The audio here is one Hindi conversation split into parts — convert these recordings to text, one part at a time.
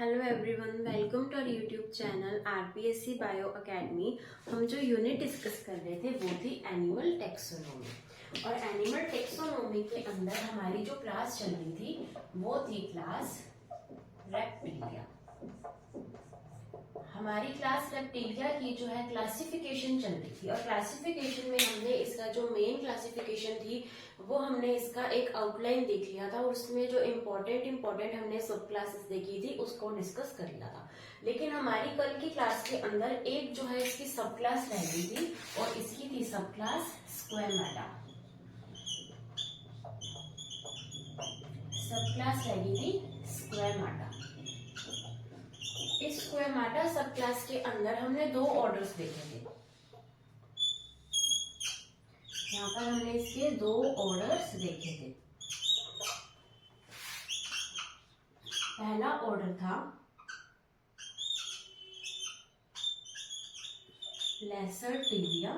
Hello everyone, welcome to our YouTube channel RPSC bio academy. हम जो यूनिट डिस्कस कर रहे थे वो थी एनिमल टेक्सोनोमी। और एनिमल टेक्सोनोमी के अंदर हमारी जो क्लास चल रही थी वो थी क्लास रेप्टिलिया। हमारी क्लास रेप्टिलिया की जो है क्लासिफिकेशन चल रही थी और क्लासिफिकेशन में हमने इसका जो मेन क्लासिफिकेशन थी वो हमने इसका एक आउटलाइन देख लिया था और उसमें जो इम्पोर्टेंट हमने सब क्लासेस देखी थी उसको डिस्कस कर लिया था। लेकिन हमारी कल की क्लास के अंदर एक जो है इसकी सब क्लास रह गई थी और इसकी थी सब क्लास स्क्वेमाटा। सब क्लास रह गई थी स्क्वेमाटा। इस स्क्वेमाटा सब क्लास के अंदर हमने दो ऑर्डर्स देखे थे। यहाँ पर हमने इसके दो ऑर्डर्स देखे थे। पहला ऑर्डर था लेसरटिलिया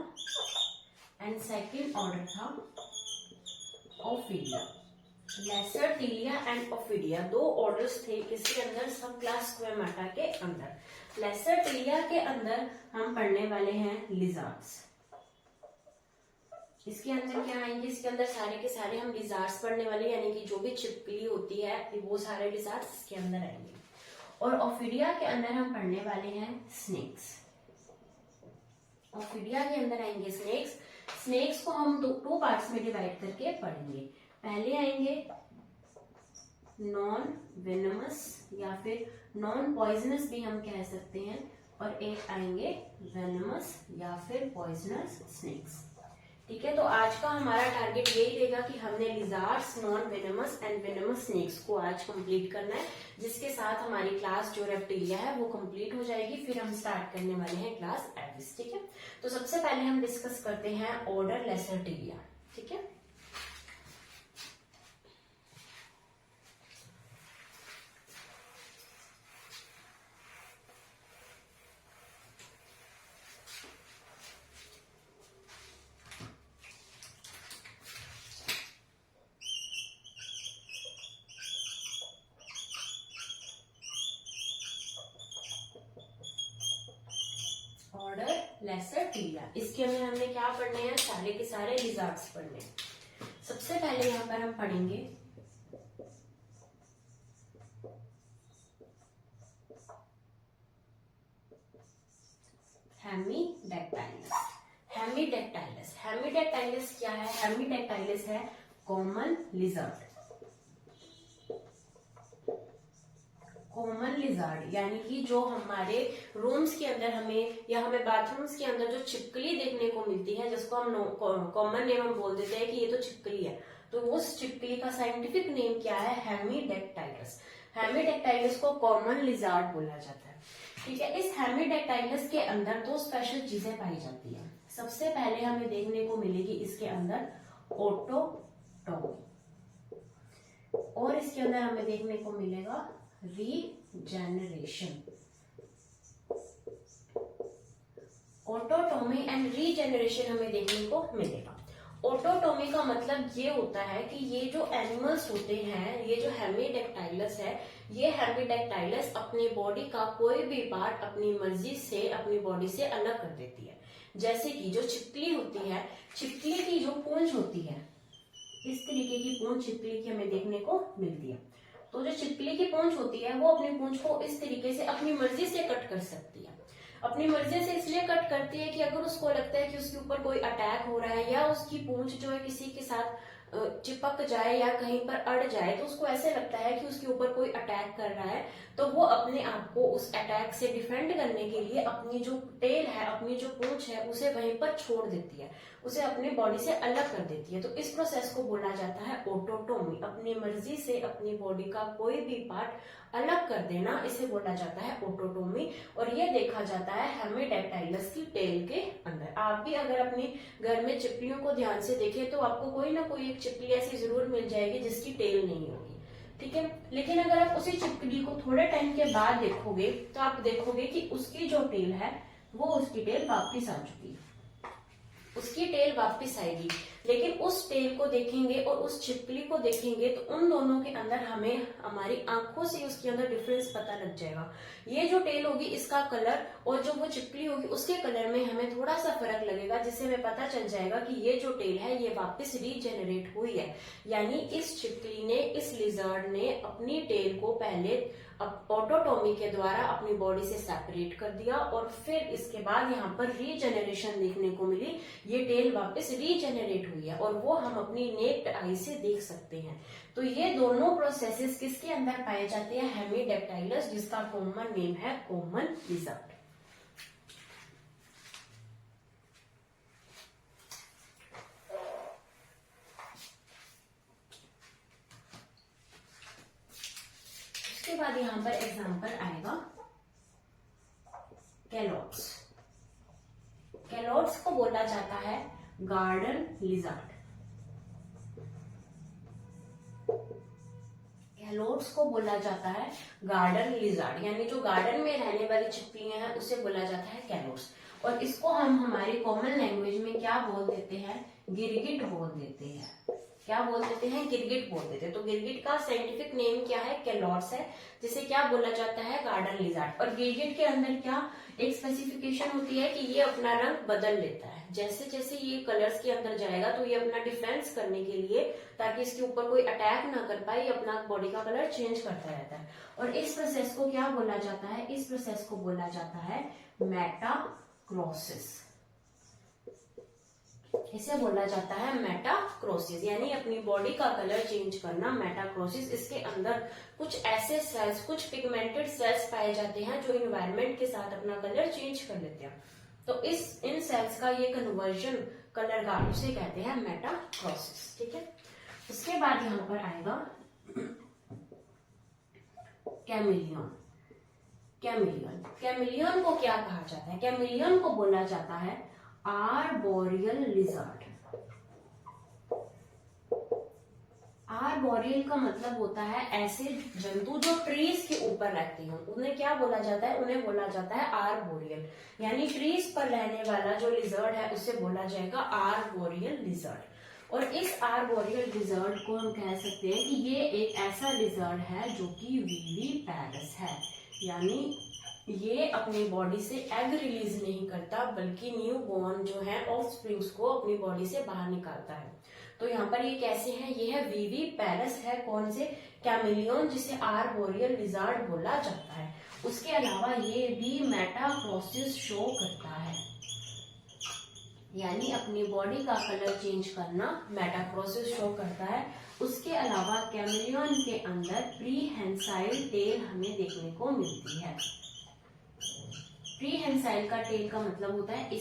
एंड सेकंड ऑर्डर था ओफिडिया। लेसरटिलिया एंड ओफिडिया दो ऑर्डर्स थे किसके अंदर, सब क्लास स्क्वेमाटा के अंदर। लेसरटिलिया के अंदर हम पढ़ने वाले हैं लिजार्ड्स। इसके अंदर क्या आएंगे, इसके अंदर सारे के सारे हम लिजार्ड्स पढ़ने वाले, यानी कि जो भी छिपकली होती है वो सारे लिजार्ड्स इसके अंदर आएंगे। और ओफिडिया के अंदर हम पढ़ने वाले हैं स्नेक्स। ओफिडिया के अंदर आएंगे स्नेक्स। स्नेक्स को हम टू पार्ट्स में डिवाइड करके पढ़ेंगे। पहले आएंगे नॉन वेनमस या फिर नॉन पॉइजनस भी हम कह सकते हैं, और एक आएंगे वेनमस या फिर पॉइजनस स्नेक्स। ठीक है, तो आज का हमारा टारगेट यही रहेगा कि हमने lizards, non venomous and venomous snakes को आज कंप्लीट करना है, जिसके साथ हमारी क्लास जो रेप्टिलिया है वो कंप्लीट हो जाएगी। फिर हम स्टार्ट करने वाले हैं क्लास एविस। ठीक है, तो सबसे पहले हम डिस्कस करते हैं ऑर्डर लेसरटिलिया। ठीक है, ऑर्डर लेसरटिलिया। इसके अंदर हमने क्या पढ़ने हैं, सारे के सारे लिजार्ड्स पढ़ने हैं। सबसे पहले यहाँ पर हम पढ़ेंगे हेमीडेक्टाइलस। हेमीडेक्टाइलस, हेमीडेक्टाइलस क्या है? हेमीडेक्टाइलस है कॉमन लिजर्ड। कॉमन लिजार्ड यानी कि जो हमारे रूम्स के अंदर हमें या हमें बाथरूम्स के अंदर जो छिपकली देखने को मिलती है, जिसको हम कॉमन नेम हम बोल देते हैं कि ये तो छिपकली है, तो उस छिपकली का साइंटिफिक नेम क्या है? हेमीडेक्टाइलस। हेमीडेक्टाइलस को कॉमन लिजार्ड बोला जाता है। ठीक है, इस हेमीडेक्टाइलस के अंदर दो स्पेशल चीजें पाई जाती है। सबसे पहले हमें देखने को मिलेगी इसके अंदर ऑटोटोमी, और इसके अंदर हमें देखने को मिलेगा रीजेनरेशन। ऑटोटोमी एंड रीजेनरेशन हमें देखने को मिलेगा। ऑटोटोमी का मतलब ये होता है कि ये जो एनिमल्स होते हैं, ये जो हेमीडेक्टाइलस है, ये हेमीडेक्टाइलस अपनी बॉडी का कोई भी पार्ट अपनी मर्जी से अपनी बॉडी से अलग कर देती है। जैसे कि जो छिपकली होती है, छिपकली की जो पूंछ होती है, इस तरीके की पूंछ छिपकली की हमें देखने को मिलती है। तो जो छिपकली की पूंछ होती है वो अपनी पूंछ को इस तरीके से अपनी मर्जी से कट कर सकती है। अपनी मर्जी से इसलिए कट करती है कि अगर उसको लगता है कि उसके ऊपर कोई अटैक हो रहा है या उसकी पूंछ जो है किसी के साथ चिपक जाए या कहीं पर अड़ जाए, तो उसको ऐसे लगता है कि उसके ऊपर कोई अटैक कर रहा है, तो वो अपने आप को उस अटैक से डिफेंड करने के लिए अपनी जो टेल है, अपनी जो पूंछ है, उसे वहीं पर छोड़ देती है, उसे अपनी बॉडी से अलग कर देती है। तो इस प्रोसेस को बोला जाता है ऑटोटोमी। अपनी मर्जी से अपनी बॉडी का कोई भी पार्ट अलग कर देना, इसे बोला जाता है ऑटोटोमी। और ये देखा जाता है हेमीडेक्टाइलस की टेल के अंदर। आप भी अगर अपने घर में चिपकलियों को ध्यान से देखें तो आपको कोई ना कोई एक चिपकली ऐसी जरूर मिल जाएगी जिसकी टेल नहीं होगी। ठीक है, लेकिन अगर आप उसी चिपकली को थोड़े टाइम के बाद देखोगे तो आप देखोगे कि उसकी जो टेल है वो उसकी टेल वापिस आ चुकी है। उसकी टेल वापस आएगी, लेकिन उस टेल को देखेंगे और उस छिपकली को देखेंगे तो उन दोनों के अंदर हमें हमारी आंखों से उसके अंदर डिफरेंस पता लग जाएगा। ये जो टेल होगी इसका कलर और जो वो छिपकली होगी उसके कलर में हमें थोड़ा सा फर्क लगेगा, जिससे हमें पता चल जाएगा कि ये जो टेल है ये वापस रीजेनरेट हुई है। यानी इस छिपकली ने, इस लिजर्ड ने अपनी टेल को पहले ऑटोटोमी के द्वारा अपनी बॉडी से सेपरेट कर दिया और फिर इसके बाद यहाँ पर रीजेनरेशन देखने को मिली, ये टेल वापस रीजेनरेट हुई है और वो हम अपनी नेक्ड आई से देख सकते हैं। तो ये दोनों प्रोसेसेस किसके अंदर पाए जाते हैं? हेमीडेक्टाइलस, जिसका कॉमन नेम है कॉमन लिजर्ड। उसके बाद यहाँ पर एग्जाम्पल आएगा कैलोट्स। कैलोट्स को बोला जाता है गार्डन लिजर्ड। कैलोट्स को बोला जाता है गार्डन लिजर्ड, यानी जो गार्डन में रहने वाली छिपकलियां हैं उसे बोला जाता है कैलोट्स। और इसको हम हमारी कॉमन लैंग्वेज में क्या बोल देते हैं? गिरगिट बोल देते हैं। क्या बोल देते हैं? गिरगिट बोल देते हैं। तो गिरगिट का साइंटिफिक नेम क्या है? कैलोट्स है, जिसे क्या बोला जाता है? Garden lizard. और गिरगिट के अंदर क्या एक स्पेसिफिकेशन होती है कि ये अपना रंग बदल लेता है। जैसे जैसे ये कलर्स के अंदर जाएगा तो ये अपना डिफेंस करने के लिए, ताकि इसके ऊपर कोई अटैक ना कर पाए, अपना बॉडी का कलर चेंज करता रहता है। और इस प्रोसेस को क्या बोला जाता है? इस प्रोसेस को बोला जाता है मेटाक्रोसिस। इसे बोला जाता है मेटाक्रोसिस, यानी अपनी बॉडी का कलर चेंज करना, मेटाक्रोसिस। इसके अंदर कुछ ऐसे सेल्स, कुछ पिगमेंटेड सेल्स पाए जाते हैं जो इन्वायरमेंट के साथ अपना कलर चेंज कर लेते हैं। तो इन सेल्स का ये कन्वर्जन कलर का, उसे कहते हैं मेटाक्रोसिस। ठीक है। उसके बाद यहाँ पर आएगा कैमिलियन। कैमिलियन, कैमिलियन को क्या कहा जाता है? कैमिलियन को बोला जाता है आर्बोरियल लिजर्ड। आर्बोरियल का मतलब होता है ऐसे जंतु जो ट्रीज के ऊपर रहते हैं, उन्हें क्या बोला जाता है? उन्हें बोला जाता है आर्बोरियल। यानी ट्रीज पर रहने वाला जो लिजर्ड है उसे बोला जाएगा आर्बोरियल लिजर्ड। और इस आर्बोरियल लिजर्ड को हम कह सकते हैं कि ये एक ऐसा लिजर्ड है जो कि विविपैरस है, यानी ये अपनी बॉडी से एग रिलीज नहीं करता, बल्कि न्यू बॉर्न जो है ऑफस्प्रिंग्स को अपनी बॉडी से बाहर निकालता है। तो यहाँ पर ये कैसे है? ये है विविपैरस है। कौन से? कैमिलियन, जिसे आर्बोरियल लिजर्ड बोला जाता है। उसके अलावा ये भी मेटाक्रोसिस शो करता है, यानी अपनी बॉडी का कलर चेंज करना मेटाक्रोसिस शो करता है। उसके अलावा कैमिलियन के अंदर प्रीहेंसाइल टेल हमें देखने को मिलती है। प्रीहेंसाइल का टेल का मतलब होता है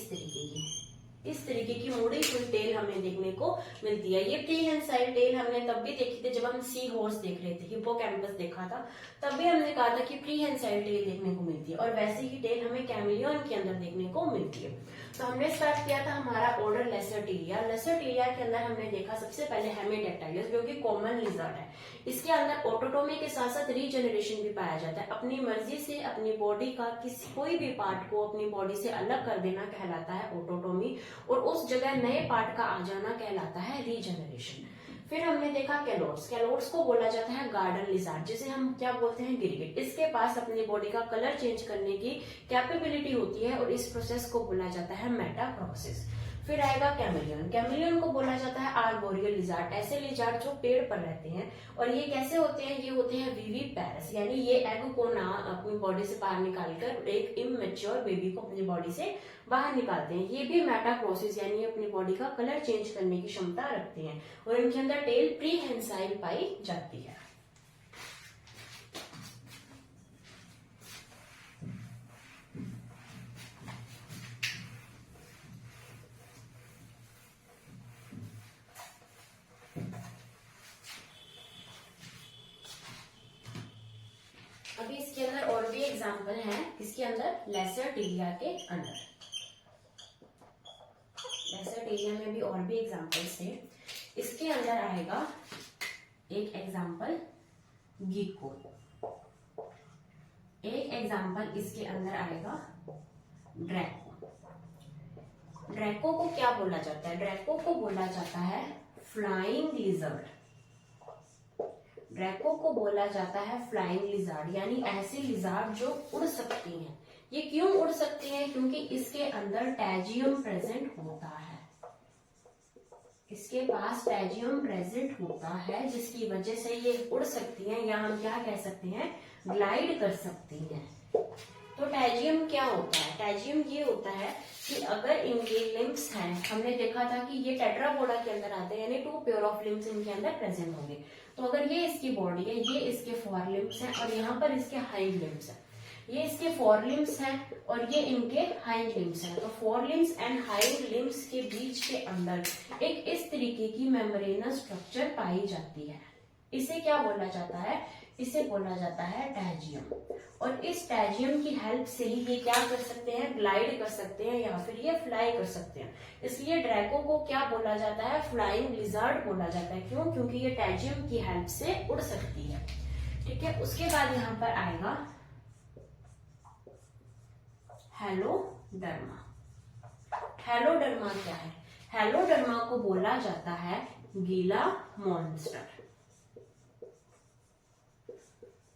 इस तरीके की मुड़ी हुई टेल हमें देखने को मिलती है। ये प्रीहेंसाइल टेल हमने तब भी देखी थी जब हम सी हॉर्स देख रहे थे, हिप्पोकैम्पस देखा था, तब भी हमने कहा था कि प्रीहेंसाइल टेल देखने को मिलती है। और वैसी ही टेल हमें कैमिलियन के अंदर देखने को मिलती है। तो हमने स्टार्ट किया था हमारा ऑर्डर लेसरटिलिया। लेसरटिलिया के अंदर हमने देखा सबसे पहले हेमीडेक्टाइलस, जो कि कॉमन लिजर्ड है। इसके अंदर ऑटोटोमी के साथ साथ रीजेनरेशन भी पाया जाता है। अपनी मर्जी से अपनी बॉडी का कोई भी पार्ट को अपनी बॉडी से अलग कर देना कहलाता है ऑटोटोमी, और उस जगह नए पार्ट का आ जाना कहलाता है रीजेनरेशन। फिर हमने देखा कैलोट्स। कैलोट्स को बोला जाता है गार्डन लिजर्ड, जिसे हम क्या बोलते हैं? गिरगिट। इसके पास अपनी बॉडी का कलर चेंज करने की कैपेबिलिटी होती है और इस प्रोसेस को बोला जाता है मेटाक्रोसिस। फिर आएगा कैमिलियन। कैमिलियन को बोला जाता है आर्बोरियल लिजर्ड, ऐसे लिजर्ड जो पेड़ पर रहते हैं। और ये कैसे होते हैं? ये होते हैं विविपैरस, यानी ये एग को ना अपनी बॉडी से बाहर निकालकर एक इमैच्योर बेबी को अपनी बॉडी से बाहर निकालते हैं। ये भी मेटाक्रोसिस, यानी अपनी बॉडी का कलर चेंज करने की क्षमता रखते हैं। और इनके अंदर टेल प्रीहेंसाइल पाई जाती है। अभी इसके अंदर और भी एग्जाम्पल हैं। इसके अंदर लेसरटिलिया के अंदर, लेसरटिलिया में भी और भी एग्जाम्पल्स थे। इसके अंदर आएगा एक एग्जाम्पल गिको, एक एग्जाम्पल इसके अंदर आएगा ड्रैको। ड्रैको को क्या बोला जाता है? ड्रैको को बोला जाता है फ्लाइंग लिजर्ड। ड्रैको को बोला जाता है फ्लाइंग लिजर्ड, यानी ऐसी लिजर्ड जो उड़ सकती हैं। ये क्यों उड़ सकती हैं? क्योंकि इसके अंदर टैजियम प्रेजेंट होता है। इसके पास टैजियम प्रेजेंट होता है, जिसकी वजह से ये उड़ सकती हैं, या हम क्या कह सकते हैं, ग्लाइड कर सकती हैं। तो टैजियम क्या होता है? टैजियम ये होता है कि अगर इनके लिम्ब्स हैं, हमने देखा था कि ये टेट्रापोडा के अंदर आते हैं, यानी 2 पेयर ऑफ लिम्ब्स इनके अंदर प्रेजेंट होंगे। तो अगर ये इसकी बॉडी है, ये इसके फोर लिम्ब्स हैं और यहाँ पर इसके हाइंड लिम्ब्स हैं। ये इसके फोर लिम्ब्स हैं और ये इनके हाइंड लिम्ब्स हैं। तो four limbs and hind limbs के बीच के अंदर एक इस तरीके की मेम्ब्रेनस स्ट्रक्चर पाई जाती है। इसे क्या बोला जाता है? इसे बोला जाता है टैजियम। और इस टैजियम की हेल्प से ही ये क्या कर सकते हैं, ग्लाइड कर सकते हैं या फिर ये फ्लाई कर सकते हैं। इसलिए ड्रैको को क्या बोला जाता है, फ्लाइंग लिजर्ड बोला जाता है। क्यों? क्योंकि ये टैजियम की हेल्प से उड़ सकती है। ठीक है, उसके बाद यहाँ पर आएगा हेलोडर्मा। हेलोडर्मा क्या है? हेलोडर्मा को बोला जाता है गीला मॉन्स्टर।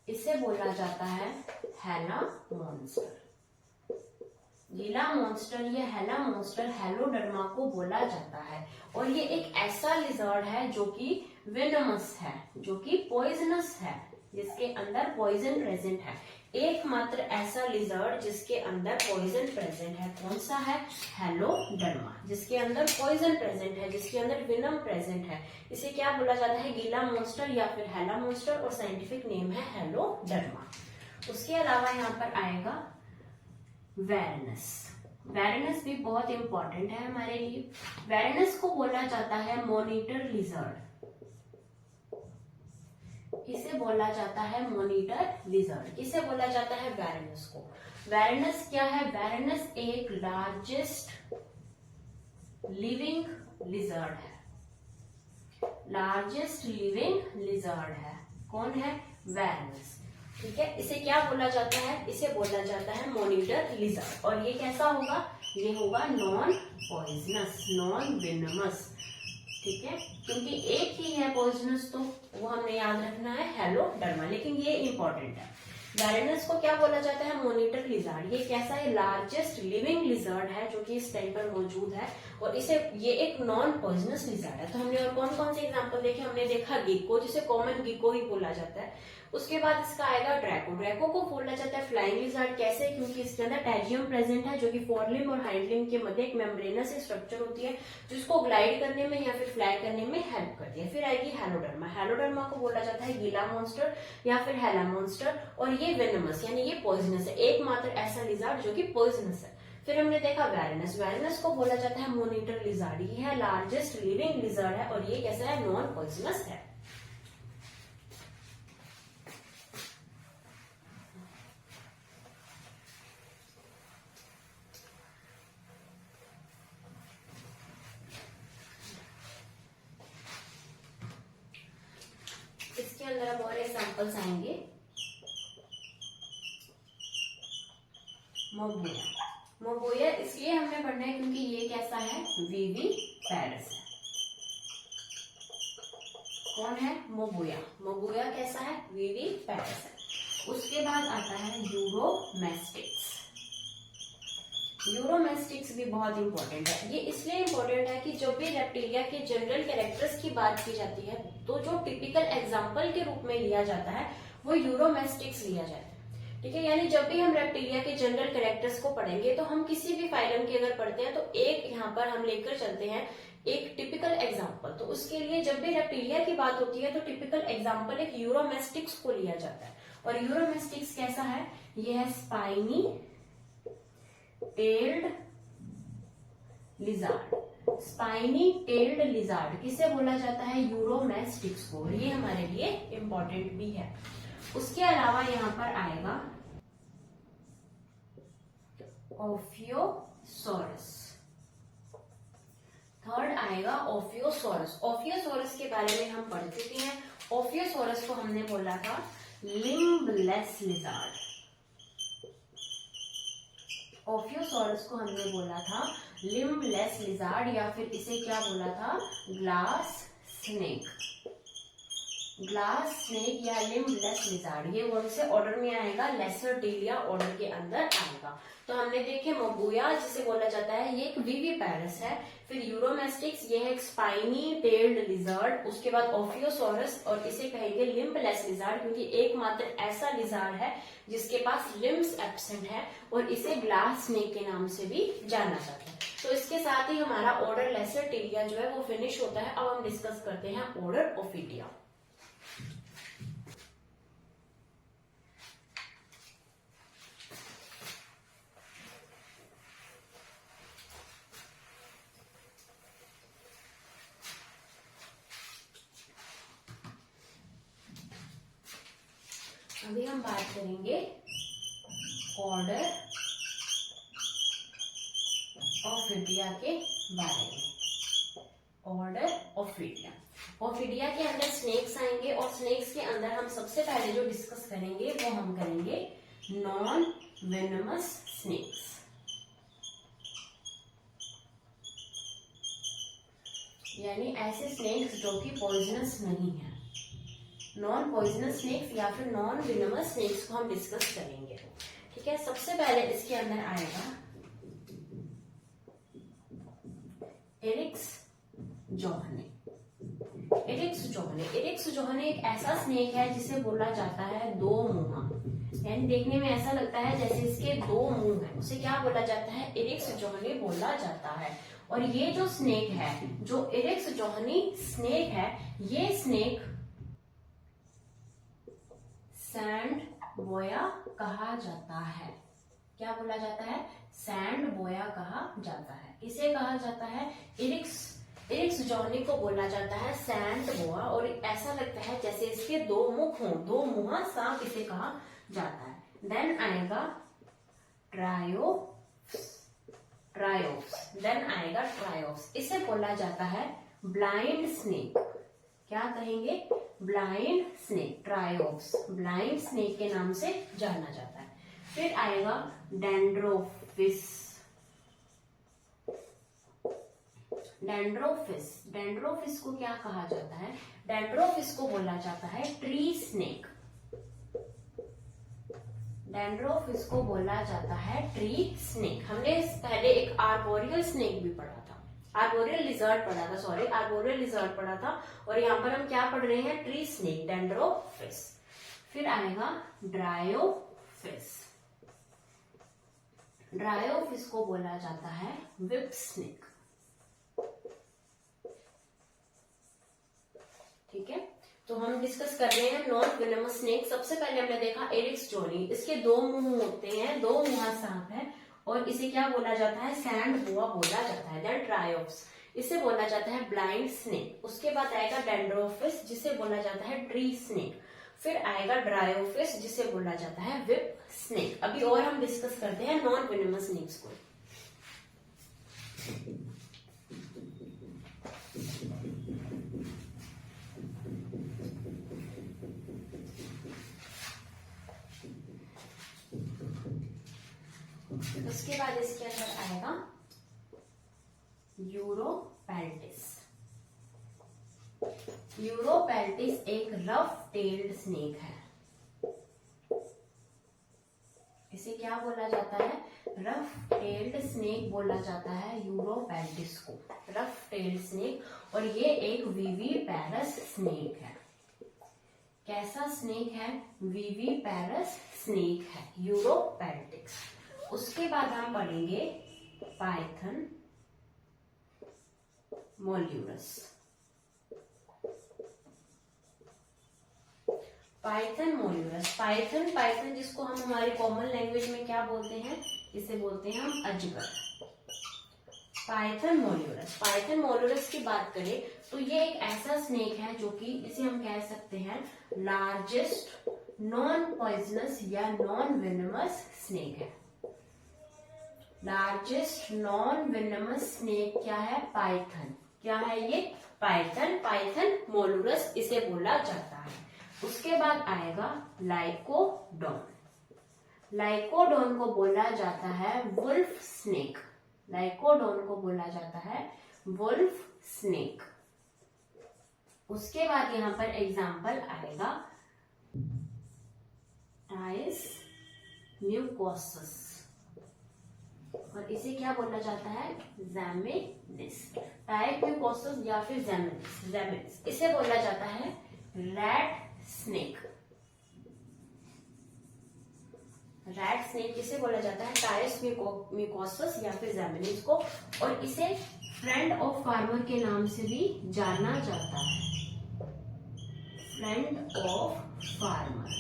इसे बोला जाता है हेला मॉन्स्टर। गीला मॉन्स्टर, ये हेला मॉन्स्टर हेलोडर्मा को बोला जाता है। और ये एक ऐसा लिजर्ड है जो कि वेनमस है, जो कि पॉइजनस है, जिसके अंदर पॉइजन प्रेजेंट है। एकमात्र ऐसा लिजर्ड जिसके अंदर पॉइजन प्रेजेंट है कौन सा है? हेलोडर्मा, जिसके अंदर पॉइजन प्रेजेंट है, जिसके अंदर विनम प्रेजेंट है। इसे क्या बोला जाता है? गीला मॉन्स्टर या फिर हेला मॉन्स्टर, और साइंटिफिक नेम है हेलोडर्मा। उसके अलावा यहाँ पर आएगा वेरनस। वेरनस भी बहुत इंपॉर्टेंट है हमारे लिए। वेरनस को बोला जाता है मॉनिटर लिजर्ड। किसे बोला जाता है? Monitor lizard. किसे बोला जाता है? वेरनस को। वेरनस क्या है? वेरनस एक लार्जेस्ट लिविंग लिजर्ड है। लार्जेस्ट लिविंग लिजर्ड है। कौन है? वेरनस। ठीक है, इसे क्या बोला जाता है? इसे बोला जाता है मॉनिटर लिजर्ड। और ये कैसा होगा? ये होगा नॉन पॉइजनस, नॉन वेनमस। ठीक है, क्योंकि एक ही है पॉइजनस, तो वो हमने याद रखना है हेलोडर्मा, लेकिन ये इंपॉर्टेंट है। वेरनस को क्या बोला जाता है? Monitor lizard. ये कैसा है? लार्जेस्ट लिविंग लिजर्ड है जो कि इस टाइम पर मौजूद है, और इसे ये एक नॉन पॉइजनस लिजर्ड है। तो हमने और कौन कौन से एग्जांपल देखे? हमने देखा गेको, जिसे कॉमन गेको ही बोला जाता है। उसके बाद इसका आएगा ड्रैको। ड्रैको को बोला जाता है फ्लाइंग लिजर्ड। कैसे? क्योंकि इसके अंदर टैजियम प्रेजेंट है, जो कि फोरलिम्ब और हाइंडलिम्ब के मध्य एक मेम्ब्रेनस स्ट्रक्चर होती है, जिसको ग्लाइड करने में या फिर फ्लाई करने में हेल्प करती है। फिर आएगी हेलोडर्मा। हेलोडर्मा को बोला जाता है गीला मॉन्स्टर या फिर हेला मॉन्स्टर, और ये वेनमस, यानी ये पॉइजनस है। एकमात्र ऐसा लिजर्ड जो कि पॉइजनस है। फिर हमने देखा वेरनस। वेरनस को बोला जाता है मॉनिटर लिजर्ड। ये है लार्जेस्ट लिविंग लिजर्ड है, और ये कैसा है? नॉन पॉइजनस है। इसके अंदर अब और एग्जांपल्स आएंगे। मोबोया। मोबोया इसलिए हमने पढ़ना है क्योंकि ये कैसा है? वीवी पैरस है। कौन है? मोबोया। मोबोया कैसा है? वीवी पैरस है। उसके बाद आता है यूरोमेस्टिक्स। यूरोमेस्टिक्स भी बहुत इंपॉर्टेंट है। ये इसलिए इंपॉर्टेंट है कि जब भी रेप्टिलिया के जनरल कैरेक्टर्स की बात की जाती है, तो जो टिपिकल एग्जाम्पल के रूप में लिया जाता है वो यूरोमेस्टिक्स लिया जाता है। ठीक है, यानी जब भी हम रेप्टिलिया के जनरल कैरेक्टर्स को पढ़ेंगे, तो हम किसी भी फाइलम की अगर पढ़ते हैं तो एक यहाँ पर हम लेकर चलते हैं एक टिपिकल एग्जाम्पल। तो उसके लिए जब भी रेप्टिलिया की बात होती है तो टिपिकल एग्जाम्पल एक यूरोमेस्टिक्स को लिया जाता है। और यूरोमेस्टिक्स कैसा है? ये है spiny tailed lizard. Spiny tailed lizard किसे बोला जाता है? यूरोमेस्टिक्स को। ये हमारे लिए इंपॉर्टेंट भी है। उसके अलावा यहाँ पर आएगा ओफियोसोरस। थर्ड आएगा ओफियोसोरस। ओफियोसोरस के बारे में हम पढ़ चुके हैं। ओफियोसोरस को हमने बोला था लिम्बलेस लिजार्ड। ओफियोसोरस ऑफियोसॉरस को हमने बोला था लिम्बलेस लिजार्ड, या फिर इसे क्या बोला था, ग्लास स्नेक। ग्लास स्नेक या लिम्बलेस लिजार्ड, ये कौन से ऑर्डर में आएगा, लेसरटिलिया ऑर्डर के अंदर आएगा। तो हमने देखे मोगुया जिसे बोला जाता है, ये एक विविपैरस है। फिर यूरोमेस्टिक्स, ये है एक स्पाइनी टेल्ड लिजर्ड। उसके बाद ऑफियोसॉरस, और इसे कहेंगे लिम्बलेस लिजर्ड, क्योंकि एकमात्र ऐसा लिजर्ड है जिसके पास लिम्ब्स एब्सेंट है, और इसे ग्लास स्नेक के नाम से भी जाना जाता है। तो इसके साथ ही हमारा ऑर्डर लेसरटिलिया जो है वो फिनिश होता है। अब हम डिस्कस करते हैं ऑर्डर ओफिडिया। अभी हम बात करेंगे ऑर्डर ओफिडिया के बारे में। ऑर्डर ओफिडिया, ओफिडिया के अंदर स्नेक्स आएंगे, और स्नेक्स के अंदर हम सबसे पहले जो डिस्कस करेंगे वो हम करेंगे नॉन वेनमस स्नेक्स। यानी ऐसे स्नेक्स जो कि पॉइजनस नहीं है। नॉन पॉइजनस स्नेक्स या फिर नॉन वेनमस स्नेक्स को हम डिस्कस करेंगे। ठीक है, सबसे पहले इसके अंदर आएगा एरिक्स जोहने। एरिक्स जोहने, एरिक्स जोहने एक ऐसा स्नेक है जिसे बोला जाता है दो मुंहा, यानी देखने में ऐसा लगता है जैसे इसके दो मुंह हैं, उसे क्या बोला जाता है, एरिक्स जोहने बोला जाता है। और ये जो स्नेक है, जो एरिक्स जोहनी स्नेक है, ये स्नेक सैंड बोया कहा जाता है। क्या बोला जाता है, सैंड बोया कहा जाता है। किसे कहा जाता है, एरिक्स जोहनी को बोला जाता है सैंड बोआ, और ऐसा लगता है जैसे इसके दो मुख हों, दो मुहा सांप इसे कहा जाता है। देन आएगा ट्रायोप्स, देन आएगा ट्रायोप्स, इसे बोला जाता है ब्लाइंड स्नेक। क्या कहेंगे, ब्लाइंड स्नेक, ट्रायोप्स ब्लाइंड स्नेक के नाम से जाना जाता है। फिर आएगा डेंड्रोफिस। डेंड्रोफिस, डेंड्रोफिस को क्या कहा जाता है, डेंड्रोफिस को बोला जाता है ट्री स्नेक। डेंड्रोफिस को बोला जाता है ट्री स्नेक। हमने पहले एक आर्बोरियल स्नेक भी पढ़ा था, आर्बोरियल लिजर्ड पढ़ा था, सॉरी आर्बोरियल लिजर्ड पढ़ा था, और यहाँ पर हम क्या पढ़ रहे हैं, ट्री स्नेक, डेंड्रोफिस। फिर आएगा ड्रायोफिस। ड्रायोफिस को बोला जाता है विप स्नेक। ठीक है, तो हम डिस्कस कर रहे हैं नॉन वेनमस स्नेक। सबसे पहले हमने देखा एरिक्स जोहनी, इसके दो मुंह होते हैं, दो मुहा सांप है, और इसे क्या बोला जाता है, सैंड बोआ बोला जाता है। देन ट्रायोप्स, इसे बोला जाता है ब्लाइंड स्नेक। उसके बाद आएगा डेंड्रोफिस, जिसे बोला जाता है ट्री स्नेक। फिर आएगा ड्रायोफिस, जिसे बोला जाता है विप स्नेक। अभी और हम डिस्कस करते हैं नॉन वेनमस स्नेक्स को। उसके बाद इसके अंदर आएगा यूरोपेल्टिस। यूरोपेल्टिस एक रफ टेल्ड स्नेक है। इसे क्या बोला जाता है, रफ टेल्ड स्नेक बोला जाता है यूरोपेल्टिस को, रफ टेल्ड स्नेक। और ये एक विविपैरस स्नेक है। कैसा स्नेक है, विविपैरस स्नेक है यूरोपेल्टिस। उसके बाद हम पढ़ेंगे पाइथन मोल्यूरस। पाइथन मोल्यूरस, पाइथन जिसको हम हमारी कॉमन लैंग्वेज में क्या बोलते हैं, इसे बोलते हैं हम अजगर। पाइथन मोल्यूरस की बात करें तो ये एक ऐसा स्नेक है जो कि इसे हम कह सकते हैं लार्जेस्ट नॉन पॉइजनस या नॉन वेनमस स्नेक है। लार्जेस्ट नॉन वेनमस स्नेक क्या है, पाइथन। क्या है ये, पाइथन मोल्यूरस इसे बोला जाता है। उसके बाद आएगा लाइकोडॉन। लाइकोडोन को बोला जाता है वुल्फ स्नेक। लाइकोडोन को बोला जाता है वुल्फ स्नेक। उसके बाद यहाँ पर एग्जाम्पल आएगा टाइस म्यूकोसस, और इसे क्या बोला जाता है? ज़ैमिनिस। टाइस म्यूकोसस या फिर ज़ैमिनिस इसे बोला जाता है रैट स्नेक। रैट स्नेक किसे बोला जाता है? टाइस म्यूकोसस या फिर ज़ैमिनिस को, और इसे फ्रेंड ऑफ फार्मर के नाम से भी जाना जाता है। फ्रेंड ऑफ फार्मर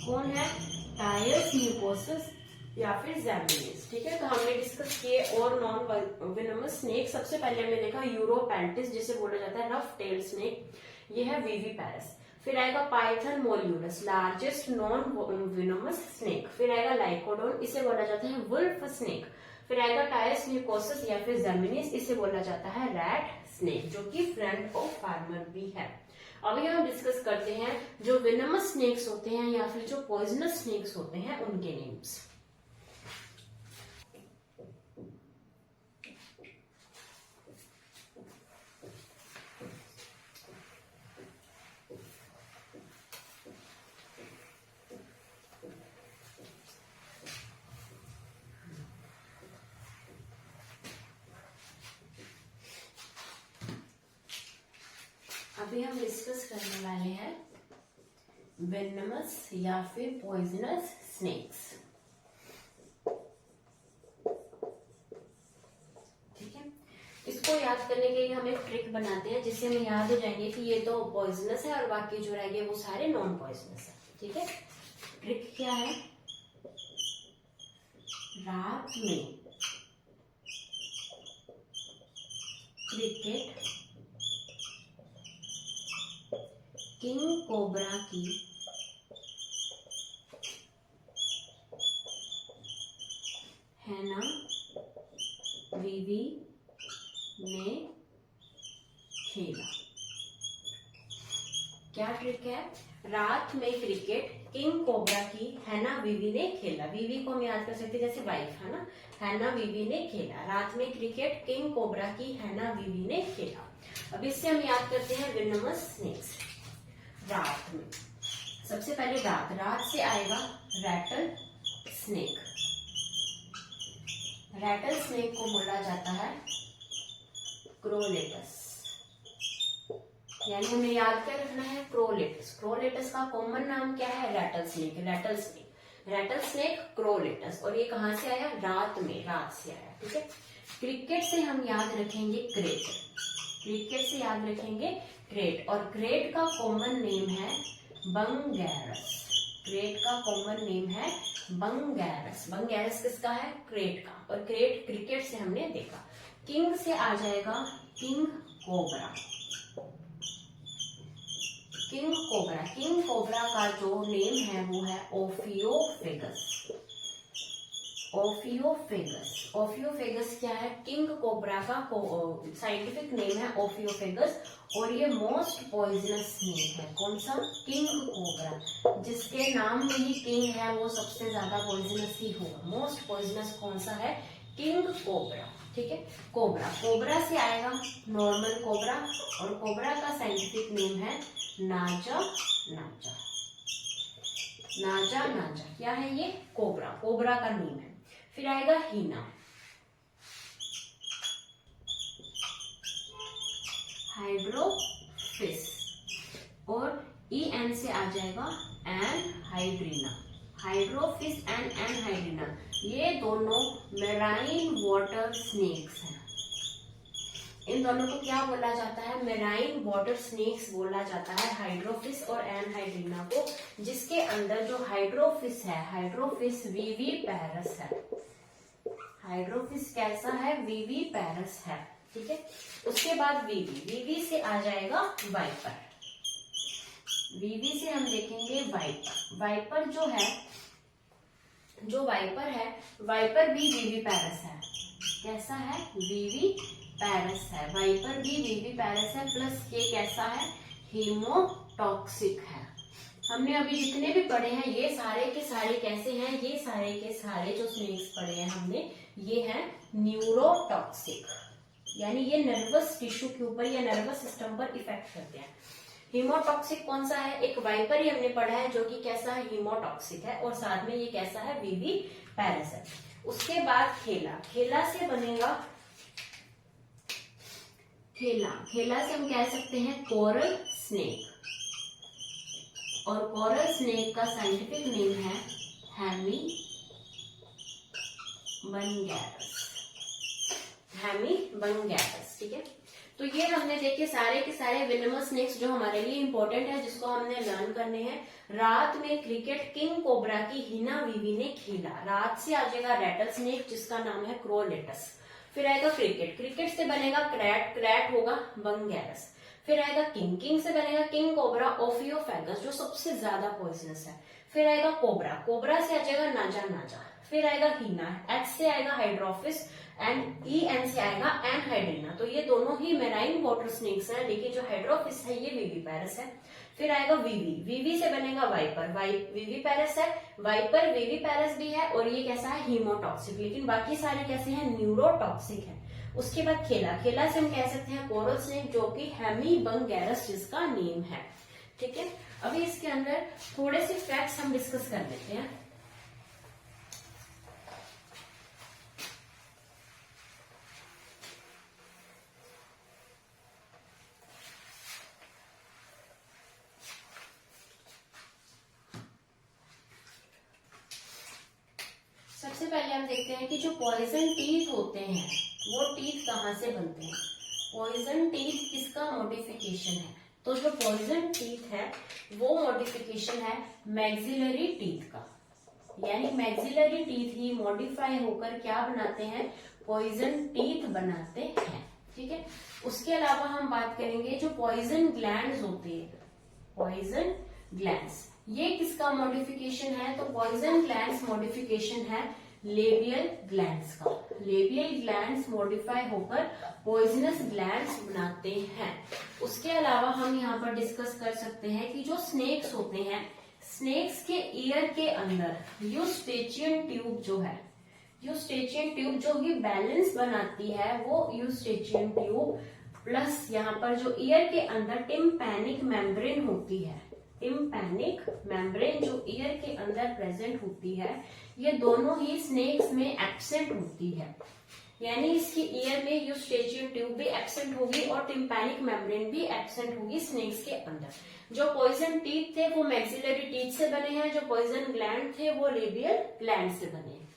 कौन है? टाइस म्यूकोसस या फिर ज़ैमिनिस। ठीक है, तो हमने डिस्कस किए और नॉन वेनमस स्नेक। सबसे पहले हमने देखा यूरोपेंटिस जिसे बोला जाता है रफ टेल स्नेक, ये है विविपैरस। फिर आएगा python molurus, largest non venomous snake. फिर आएगा लाइकोडोन, इसे बोला जाता है वुल्फ स्नेक। फिर आएगा टाइस म्यूकोसस या फिर ज़ैमिनिस, इसे बोला जाता है रैट स्नेक, जो कि फ्रेंड ऑफ फार्मर भी है। अभी हम डिस्कस करते हैं जो वेनमस स्नेक्स होते हैं या फिर जो पॉइजनस स्नेक्स होते हैं उनके नेम्स। अभी हम डिस्कस करने वाले हैं वेनमस या फिर पॉइजनस स्नेक्स। ठीक है, इसको याद करने के लिए हम एक ट्रिक बनाते हैं जिससे हमें याद हो जाएंगे कि ये तो पॉइजनस है और बाकी जो रहेंगे वो सारे नॉन पॉइजनस है। ठीक है, ट्रिक क्या है? रात में क्रिकेट किंग कोबरा की हैना वीवी ने खेला। क्या ट्रिक है? रात में क्रिकेट किंग कोबरा की हैना वीवी ने खेला। वीवी को हम याद कर सकते हैं जैसे वाइफ है ना, हैना वीवी ने खेला। रात में क्रिकेट किंग कोबरा की हैना वीवी ने खेला। अब इससे हम याद करते हैं वेनमस स्नेक्स। रात में, सबसे पहले रात से आएगा रैटल स्नेक। रैटल स्नेक को बोला जाता है क्रोलेटस, यानी हमें याद क्या रखना है? क्रोलेटस। क्रोलेटस का कॉमन नाम क्या है? Rattle snake. Rattle snake crotalus. और ये कहां से आया? रात में, रात से आया। ठीक है, क्रिकेट से हम याद रखेंगे क्रेट। क्रिकेट से याद रखेंगे क्रेट, और क्रेट का कॉमन नेम है बंगैरस। क्रेट का कॉमन नेम है बंगैरस। बंगैरस किसका है? क्रेट का। और क्रेट क्रिकेट से हमने देखा। किंग से आ जाएगा king cobra. King cobra, king cobra का जो नेम है वो है ओफियोफेगस। ओफियोफेगस। ओफियोफेगस क्या है? किंग कोबरा का साइंटिफिक नेम है ओफियोफेगस, और ये मोस्ट पॉइजनस स्नेक है। कौन सा? King cobra. जिसके नाम में ही किंग है वो सबसे ज्यादा पॉइजनस ही होगा। मोस्ट पॉइजनस कौन सा है? King cobra. ठीक है, कोबरा। कोबरा से आएगा नॉर्मल कोबरा, और कोबरा का साइंटिफिक नेम है नाजा नाजा। नाजा नाजा क्या है ये? कोबरा। कोबरा का नेम है। फिर आएगा हीना, हाइड्रोफिस, और EN से आ जाएगा एनहाइड्रीना। हाइड्रोफिस एंड एनहाइड्रीना, ये दोनों मेराइन वाटर स्नेक्स हैं। इन दोनों को क्या बोला जाता है? मेराइन वाटर स्नेक्स बोला जाता है, हाइड्रोफिस और एनहाइड्रीना को। जिसके अंदर जो हाइड्रोफिस है, हाइड्रोफिस विविपैरस है। हाइड्रोफिस कैसा है? विविपैरस है। ठीक है, उसके बाद वीवी से आ जाएगा वाइपर। वीवी से हम देखेंगे वाइपर। वाइपर जो वाइपर है, वाइपर भी विविपैरस है। कैसा है? विविपैरस है। वाइपर भी विविपैरस है, प्लस ये कैसा है? हीमोटॉक्सिक है। हमने अभी जितने भी पढ़े हैं ये सारे के सारे कैसे हैं, ये सारे के सारे जो स्नेक्स पढ़े हैं हमने, ये हैं न्यूरोटॉक्सिक, यानी ये नर्वस टिश्यू के ऊपर या नर्वस सिस्टम पर इफेक्ट करते हैं। हीमोटॉक्सिक कौन सा है, एक वाइपर ही हमने पढ़ा है जो कि कैसा है, हीमोटॉक्सिक है, और साथ में ये कैसा है, वीवी पैरस है। उसके बाद खेला, खेला से बनेगा खेला से हम कह सकते हैं कोरल स्नेक, और कोरल स्नेक का साइंटिफिक नेम है हेमीबंगैरस, ठीक है। तो ये हमने देखे सारे के सारे वेनमस स्नेक्स जो हमारे लिए इंपॉर्टेंट है, जिसको हमने लर्न करने हैं। रात में क्रिकेट किंग कोबरा की हिना वीवी ने खेला, रात से आ जाएगा रेटल स्नेक जिसका नाम है क्रोलेटस, फिर आएगा क्रिकेट से बनेगा क्रैट होगा बंगैरस, फिर आएगा किंग से बनेगा किंग कोबरा ओफियोफेगस जो सबसे ज्यादा पॉइजनस है, फिर आएगा कोबरा से आ जाएगा नाजा, फिर आएगा हीना, एच से आएगा हाइड्रोफिस, एंड एन से आएगा एनहाइड्रिना। तो ये दोनों ही मेराइन वाटर स्नेक्स हैं, लेकिन जो हाइड्रोफिस है ये विवीपैरस है। फिर आएगा वीवी से बनेगा वाइपर, विवीपैरस है, वाइपर विवीपैरस भी है, और ये कैसा है, हीमोटॉक्सिक, लेकिन बाकी सारे कैसे हैं, न्यूरोटॉक्सिक है। उसके बाद खेला से हम कह सकते हैं कोरल स्नेक जो कि हेमीबंगैरस जिसका नेम है, ठीक है। अभी इसके अंदर थोड़े से फैक्ट्स हम डिस्कस कर लेते हैं। सबसे पहले हम देखते हैं कि जो पॉइजन टीथ होते हैं वो टीथ कहाँ से बनते हैं। पॉइजन टीथ किसका मॉडिफिकेशन है, तो जो पॉइजन टीथ है वो मॉडिफिकेशन है मैक्सिलरी टीथ का, यानी मैक्सिलरी टीथ ही मॉडिफाई होकर क्या बनाते हैं, पॉइजन टीथ बनाते हैं, ठीक है। उसके अलावा हम बात करेंगे जो पॉइजन ग्लैंड्स होते हैं, पॉइजन ग्लैंड्स ये किसका मॉडिफिकेशन है, तो पॉइजन ग्लैंड्स मॉडिफिकेशन है लेबियल ग्लैंड्स का, लेबियल ग्लैंड्स मॉडिफाई होकर पॉइजनस ग्लैंड्स बनाते हैं। उसके अलावा हम यहाँ पर डिस्कस कर सकते हैं कि जो स्नेक्स होते हैं, स्नेक्स के ईयर के अंदर यूस्टेचियन ट्यूब जो है, यूस्टेचियन ट्यूब जो कि बैलेंस बनाती है वो यूस्टेचियन ट्यूब, प्लस यहाँ पर जो ईयर के अंदर टिम्पैनिक मेम्ब्रेन होती है, टिम्पैनिक मेम्ब्रेन जो ईयर के अंदर प्रेजेंट होती है, ये दोनों ही स्नेक्स में एब्सेंट होती है, यानी इसकी ईयर में यूस्टेचियन ट्यूब भी एब्सेंट होगी और टिम्पैनिक मेम्ब्रेन भी एब्सेंट होगी स्नेक्स के अंदर। जो पॉइजन टीथ थे वो मैक्सिलरी टीथ से बने हैं, जो पॉइजन ग्लैंड थे वो लेबियल ग्लैंड से बने हैं।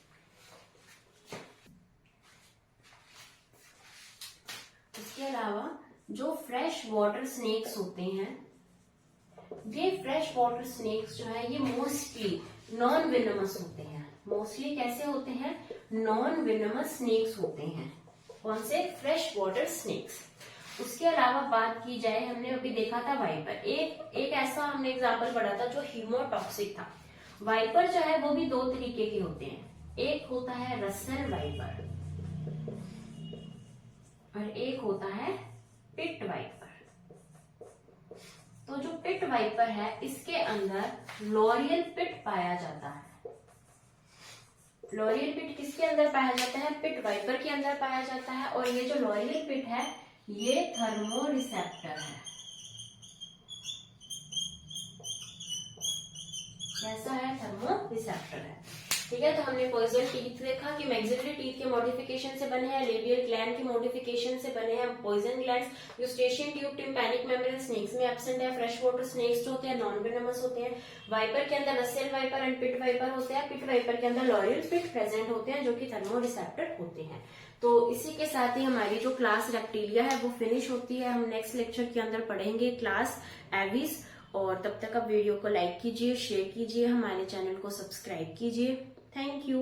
इसके अलावा जो फ्रेश वाटर स्नेक्स होते हैं, ये फ्रेश वाटर स्नेक्स जो है ये मोस्टली नॉन वेनमस होते हैं, मोस्टली कैसे होते हैं, नॉन वेनमस स्नेक्स होते हैं, कौन से, फ्रेश वाटर स्नेक्स। उसके अलावा बात की जाए, हमने अभी देखा था वाइपर, एक ऐसा हमने एग्जांपल पढ़ा था जो हीमोटॉक्सिक था। वाइपर जो है वो भी दो तरीके के होते हैं, एक होता है रसेल वाइपर और एक होता है पिट वाइपर। तो जो पिट वाइपर है इसके अंदर लॉरियल पिट पाया जाता है, लॉरियल पिट किसके अंदर पाया जाता है, पिट वाइपर के अंदर पाया जाता है, और ये जो लॉरियल पिट है ये थर्मो रिसेप्टर है, कैसा है, थर्मो रिसेप्टर है, ठीक है। तो हमने पॉइजन टीथ देखा कि मैक्सिलरी टीथ के मॉडिफिकेशन से बने हैं, लेबियल ग्लैंड के मॉडिफिकेशन से बने हैं poison glands, eustachian tube tympanic membrane snakes में एब्सेंट है, फ्रेश वाटर स्नेक्स जो होते हैं नॉन वेनमस होते हैं, वाइपर के अंदर Russell viper and pit viper होते हैं, पिट वाइपर के अंदर लॉरियल पिट प्रेजेंट होते हैं जो कि थर्मो रिसेप्टर होते हैं। तो इसी के साथ ही हमारी जो क्लास रेप्टिलिया है वो फिनिश होती है। हम नेक्स्ट लेक्चर के अंदर पढ़ेंगे क्लास एविस, और तब तक आप वीडियो को लाइक कीजिए, शेयर कीजिए, हमारे चैनल को सब्सक्राइब कीजिए। Thank you.